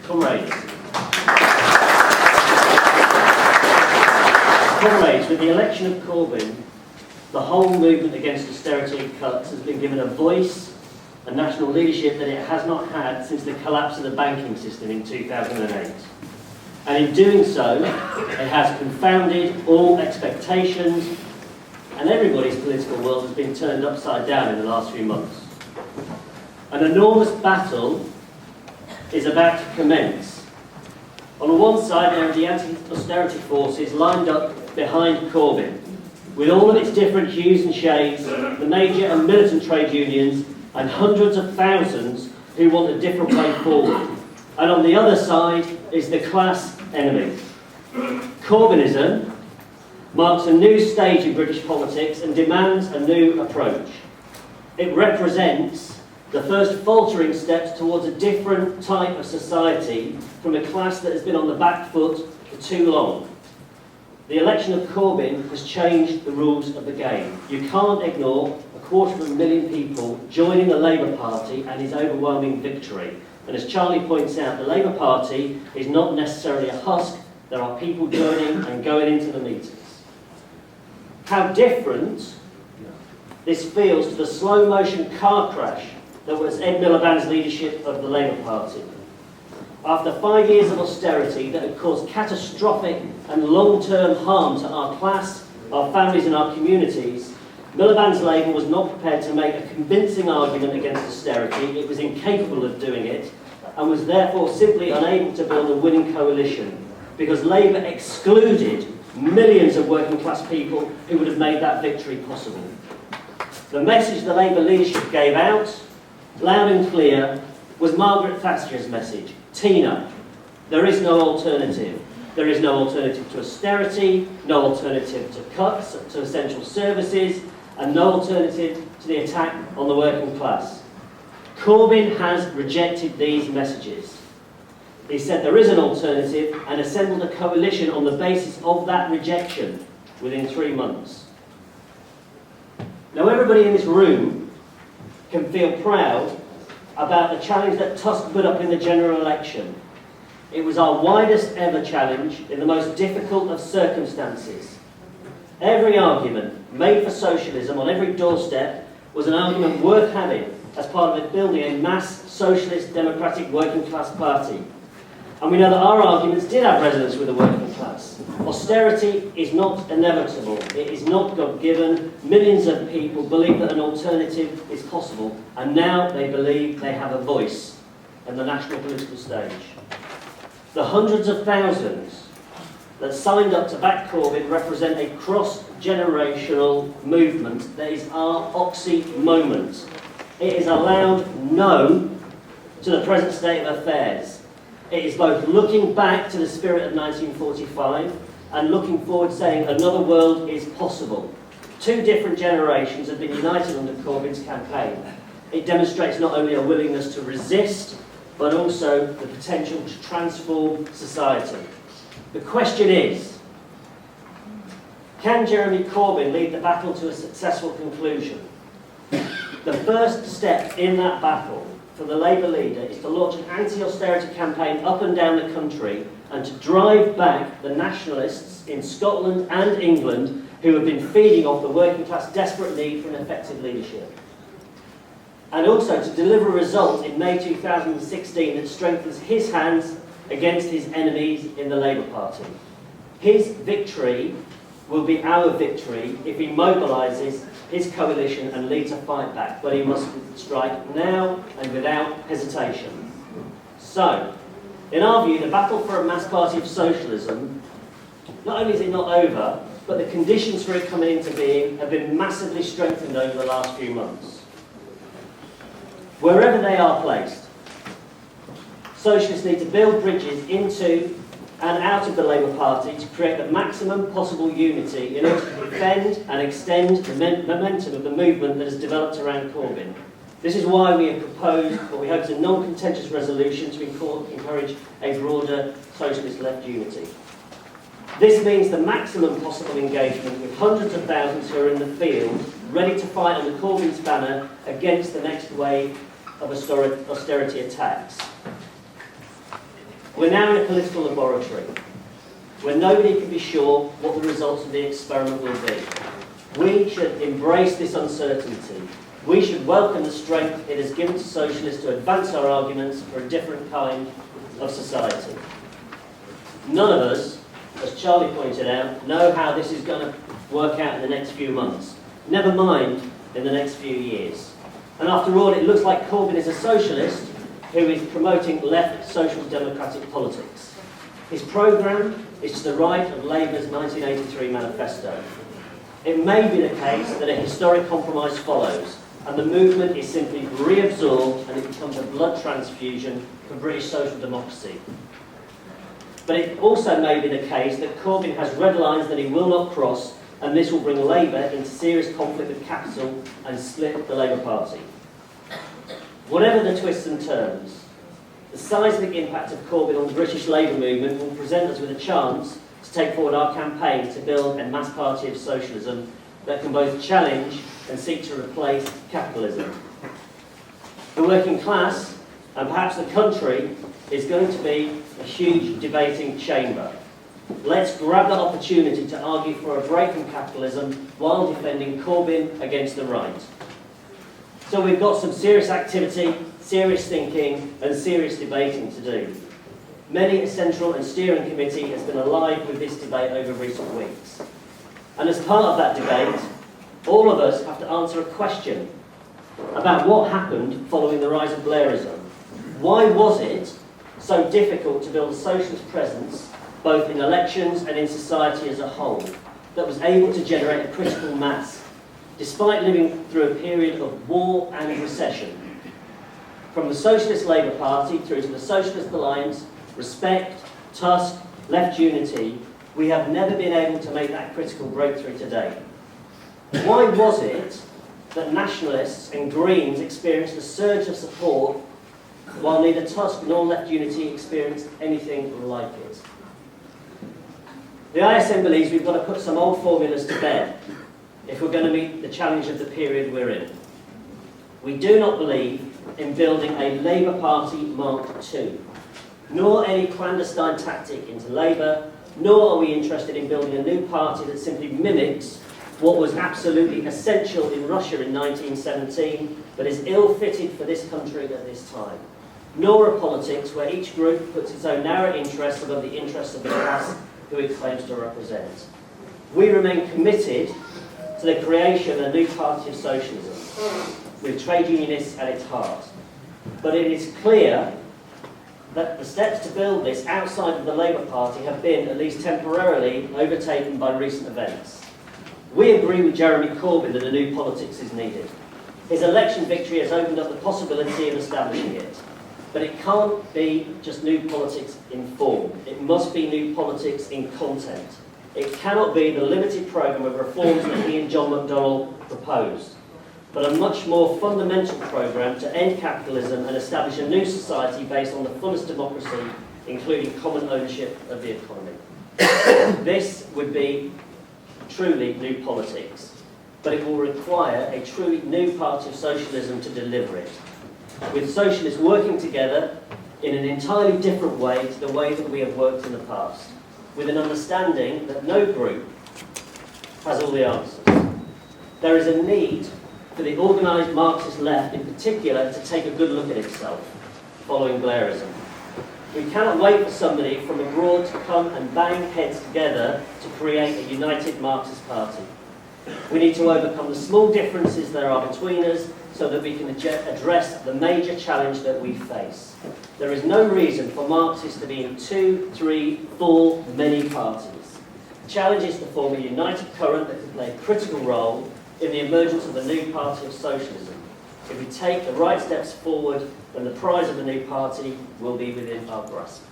Comrades, with the election of Corbyn, the whole movement against austerity cuts has been given a voice and national leadership that it has not had since the collapse of the banking system in 2008. And in doing so, it has confounded all expectations, and everybody's political world has been turned upside down in the last few months. An enormous battle is about to commence. On the one side, there are the anti-austerity forces lined up behind Corbyn, with all of its different hues and shades, the major and militant trade unions, and hundreds of thousands who want a different way forward. And on the other side is the class enemy. Corbynism marks a new stage in British politics and demands a new approach. It represents the first faltering steps towards a different type of society from a class that has been on the back foot for too long. The election of Corbyn has changed the rules of the game. You can't ignore 250,000 people joining the Labour Party and his overwhelming victory. And as Charlie points out, the Labour Party is not necessarily a husk. There are people joining and going into the meetings. How different this feels to the slow-motion car crash that was Ed Miliband's leadership of the Labour Party. After 5 years of austerity that had caused catastrophic and long-term harm to our class, our families and our communities, Miliband's Labour was not prepared to make a convincing argument against austerity. It was incapable of doing it and was therefore simply unable to build a winning coalition because Labour excluded millions of working class people who would have made that victory possible. The message the Labour leadership gave out, loud and clear, was Margaret Thatcher's message. Tina, there is no alternative. There is no alternative to austerity, no alternative to cuts to essential services, and no alternative to the attack on the working class. Corbyn has rejected these messages. He said there is an alternative and assembled a coalition on the basis of that rejection within 3 months. Now everybody in this room can feel proud about the challenge that TUSC put up in the general election. It was our widest ever challenge in the most difficult of circumstances. Every argument made for socialism on every doorstep was an argument worth having as part of building a mass socialist democratic working class party. And we know that our arguments did have resonance with the working class. Austerity is not inevitable. It is not God-given. Millions of people believe that an alternative is possible, and now they believe they have a voice in the national political stage. The hundreds of thousands that signed up to back Corbyn represent a cross-generational movement that is our Oxy moment. It is a loud no to the present state of affairs. It is both looking back to the spirit of 1945 and looking forward saying another world is possible. Two different generations have been united under Corbyn's campaign. It demonstrates not only a willingness to resist, but also the potential to transform society. The question is, can Jeremy Corbyn lead the battle to a successful conclusion? The first step in that battle for the Labour leader is to launch an anti-austerity campaign up and down the country and to drive back the nationalists in Scotland and England who have been feeding off the working class' desperate need for an effective leadership. And also to deliver a result in May 2016 that strengthens his hands against his enemies in the Labour Party. His victory will be our victory if he mobilises his coalition and leads a fight back, but he must strike now and without hesitation. So, in our view, the battle for a mass party of socialism, not only is it not over, but the conditions for it coming into being have been massively strengthened over the last few months. Wherever they are placed, socialists need to build bridges into and out of the Labour Party to create the maximum possible unity in order to defend and extend the momentum of the movement that has developed around Corbyn. This is why we have proposed what we hope is a non-contentious resolution to encourage a broader socialist left unity. This means the maximum possible engagement with hundreds of thousands who are in the field, ready to fight under Corbyn's banner against the next wave of austerity attacks. We're now in a political laboratory where nobody can be sure what the results of the experiment will be. We should embrace this uncertainty. We should welcome the strength it has given to socialists to advance our arguments for a different kind of society. None of us, as Charlie pointed out, know how this is going to work out in the next few months, never mind in the next few years. And after all, it looks like Corbyn is a socialist who is promoting left social democratic politics. His programme is to the right of Labour's 1983 manifesto. It may be the case that a historic compromise follows, and the movement is simply reabsorbed and it becomes a blood transfusion for British social democracy. But it also may be the case that Corbyn has red lines that he will not cross, and this will bring Labour into serious conflict with capital and split the Labour Party. Whatever the twists and turns, the seismic impact of Corbyn on the British Labour movement will present us with a chance to take forward our campaign to build a mass party of socialism that can both challenge and seek to replace capitalism. The working class, and perhaps the country, is going to be a huge debating chamber. Let's grab that opportunity to argue for a break from capitalism while defending Corbyn against the right. So we've got some serious activity, serious thinking and serious debating to do. Many a central and steering committee has been alive with this debate over recent weeks. And as part of that debate, all of us have to answer a question about what happened following the rise of Blairism. Why was it so difficult to build a socialist presence, both in elections and in society as a whole, that was able to generate a critical mass, despite living through a period of war and recession? From the Socialist Labour Party through to the Socialist Alliance, Respect, TUSC, Left Unity, we have never been able to make that critical breakthrough today. Why was it that nationalists and Greens experienced a surge of support while neither TUSC nor Left Unity experienced anything like it? The ISM believes we've got to put some old formulas to bed if we're going to meet the challenge of the period we're in. We do not believe in building a Labour Party Mark II, nor any clandestine tactic into Labour, nor are we interested in building a new party that simply mimics what was absolutely essential in Russia in 1917, but is ill-fitted for this country at this time. Nor a politics where each group puts its own narrow interests above the interests of the class who it claims to represent. We remain committed to the creation of a new party of socialism, with trade unionists at its heart. But it is clear that the steps to build this outside of the Labour Party have been, at least temporarily, overtaken by recent events. We agree with Jeremy Corbyn that a new politics is needed. His election victory has opened up the possibility of establishing it. But it can't be just new politics in form. It must be new politics in content. It cannot be the limited programme of reforms that he and John McDonnell proposed, but a much more fundamental programme to end capitalism and establish a new society based on the fullest democracy, including common ownership of the economy. This would be truly new politics, but it will require a truly new party of socialism to deliver it, with socialists working together in an entirely different way to the way that we have worked in the past, with an understanding that no group has all the answers. There is a need for the organised Marxist left in particular to take a good look at itself following Blairism. We cannot wait for somebody from abroad to come and bang heads together to create a united Marxist party. We need to overcome the small differences there are between us so that we can address the major challenge that we face. There is no reason for Marxists to be in 2, 3, 4, many parties. The challenge is to form a united current that can play a critical role in the emergence of the new party of socialism. If we take the right steps forward, then the prize of the new party will be within our grasp.